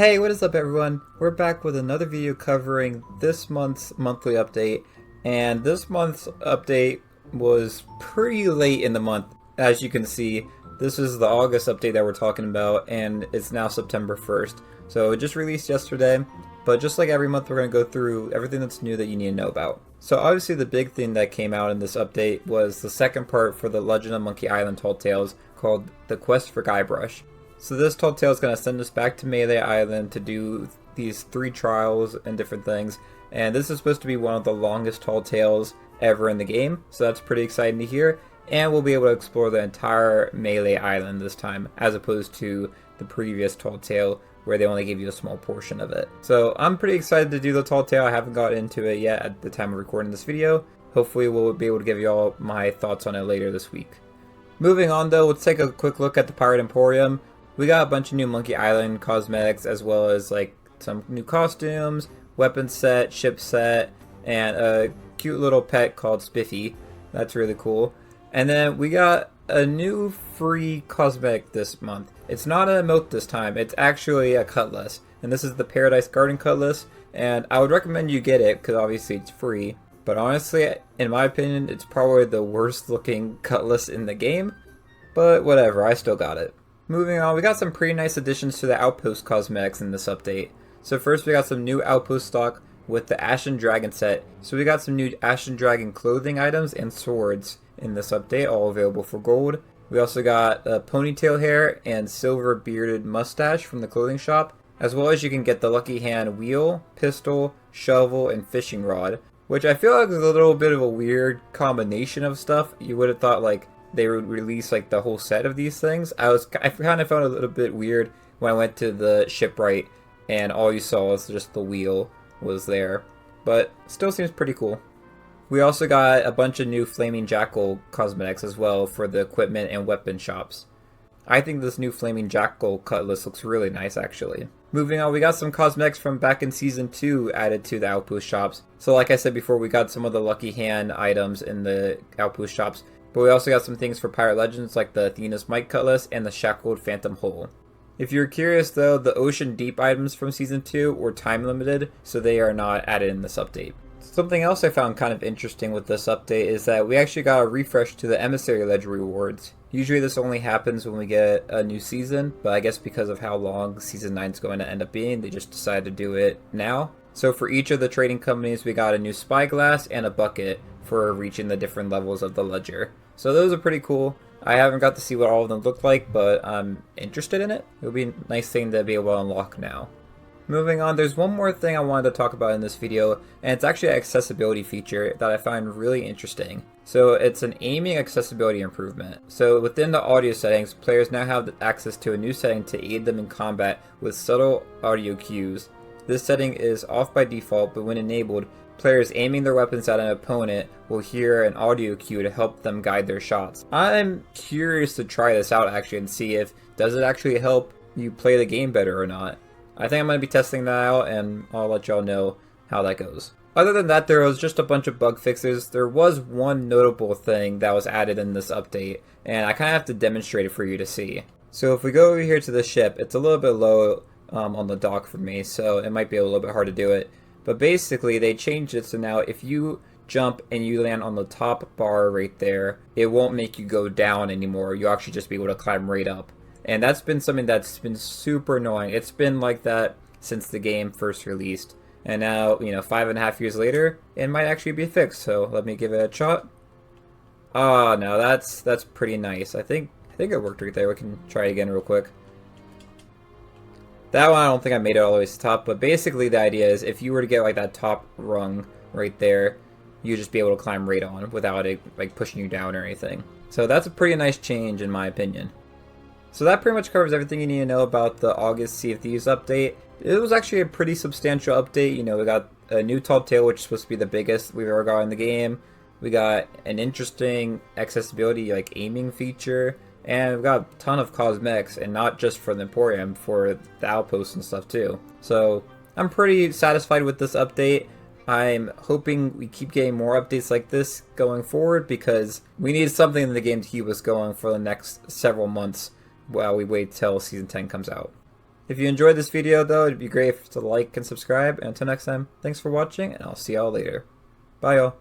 Hey, what is up everyone? We're back with another video covering this month's monthly update, and this month's update was pretty late in the month. As you can see, this is the August update that we're talking about, and it's now September 1st. So it just released yesterday, but just like every month we're going to go through everything that's new that you need to know about. So obviously the big thing that came out in this update was the second part for the Legend of Monkey Island Tall Tales called The Quest for Guybrush. So this Tall Tale is going to send us back to Melee Island to do these 3 trials and different things. And this is supposed to be one of the longest Tall Tales ever in the game. So that's pretty exciting to hear. And we'll be able to explore the entire Melee Island this time, as opposed to the previous Tall Tale where they only gave you a small portion of it. So I'm pretty excited to do the Tall Tale. I haven't got into it yet at the time of recording this video. Hopefully we'll be able to give you all my thoughts on it later this week. Moving on though, let's take a quick look at the Pirate Emporium. We got a bunch of new Monkey Island cosmetics, as well as like some new costumes, weapon set, ship set, and a cute little pet called Spiffy. That's really cool. And then we got a new free cosmetic this month. It's not an emote this time, it's actually a cutlass. And this is the Paradise Garden cutlass, and I would recommend you get it because obviously it's free. But honestly, in my opinion, it's probably the worst looking cutlass in the game. But whatever, I still got it. Moving on, we got some pretty nice additions to the Outpost cosmetics in this update. So first we got some new Outpost stock with the Ashen Dragon set. So we got some new Ashen Dragon clothing items and swords in this update, all available for gold. We also got a ponytail hair and silver bearded mustache from the clothing shop, as well as you can get the Lucky Hand wheel, pistol, shovel, and fishing rod, which I feel like is a little bit of a weird combination of stuff. You would have thought like they would release like the whole set of these things. I kind of found it a little bit weird when I went to the shipwright and all you saw was just the wheel was there, but still seems pretty cool. We also got a bunch of new Flaming Jackal cosmetics as well for the equipment and weapon shops. I think this new Flaming Jackal cutlass looks really nice actually. Moving on, we got some cosmetics from back in Season 2 added to the Outpost shops. So like I said before, we got some of the Lucky Hand items in the Outpost shops. But we also got some things for Pirate Legends like the Athena's Might Cutlass and the Shackled Phantom Hole. If you're curious though, the Ocean Deep items from Season 2 were time limited, so they are not added in this update. Something else I found kind of interesting with this update is that we actually got a refresh to the Emissary Ledger rewards. Usually this only happens when we get a new season, but I guess because of how long Season 9 is going to end up being, they just decided to do it now. So for each of the trading companies, we got a new spyglass and a bucket for reaching the different levels of the ledger. So those are pretty cool. I haven't got to see what all of them look like, but I'm interested in it. It would be a nice thing to be able to unlock now. Moving on, there's one more thing I wanted to talk about in this video, and it's actually an accessibility feature that I find really interesting. So it's an aiming accessibility improvement. So within the audio settings, players now have access to a new setting to aid them in combat with subtle audio cues. This setting is off by default, but when enabled, players aiming their weapons at an opponent will hear an audio cue to help them guide their shots. I'm curious to try this out actually and see if does it actually help you play the game better or not. I think I'm going to be testing that out and I'll let y'all know how that goes. Other than that, there was just a bunch of bug fixes. There was one notable thing that was added in this update, and I kind of have to demonstrate it for you to see. So if we go over here to the ship, it's a little bit low on the dock for me, so it might be a little bit hard to do it. But basically, they changed it so now if you jump and you land on the top bar right there, it won't make you go down anymore. You'll actually just be able to climb right up. And that's been something that's been super annoying. It's been like that since the game first released. And now, 5.5 years later, it might actually be fixed. So let me give it a shot. Ah, no, that's pretty nice. I think it worked right there. We can try it again real quick. That one, I don't think I made it all the way to the top, but basically the idea is if you were to get like that top rung right there, you'd just be able to climb right on without it like pushing you down or anything. So that's a pretty nice change in my opinion. So that pretty much covers everything you need to know about the August Sea of Thieves update. It was actually a pretty substantial update. We got a new Tall Tale, which is supposed to be the biggest we've ever got in the game. We got an interesting accessibility like aiming feature. And we've got a ton of cosmetics, and not just for the Emporium, for the Outposts and stuff too. So I'm pretty satisfied with this update. I'm hoping we keep getting more updates like this going forward because we need something in the game to keep us going for the next several months while we wait till Season 10 comes out. If you enjoyed this video though, it'd be great to like and subscribe. And until next time, thanks for watching, and I'll see y'all later. Bye y'all.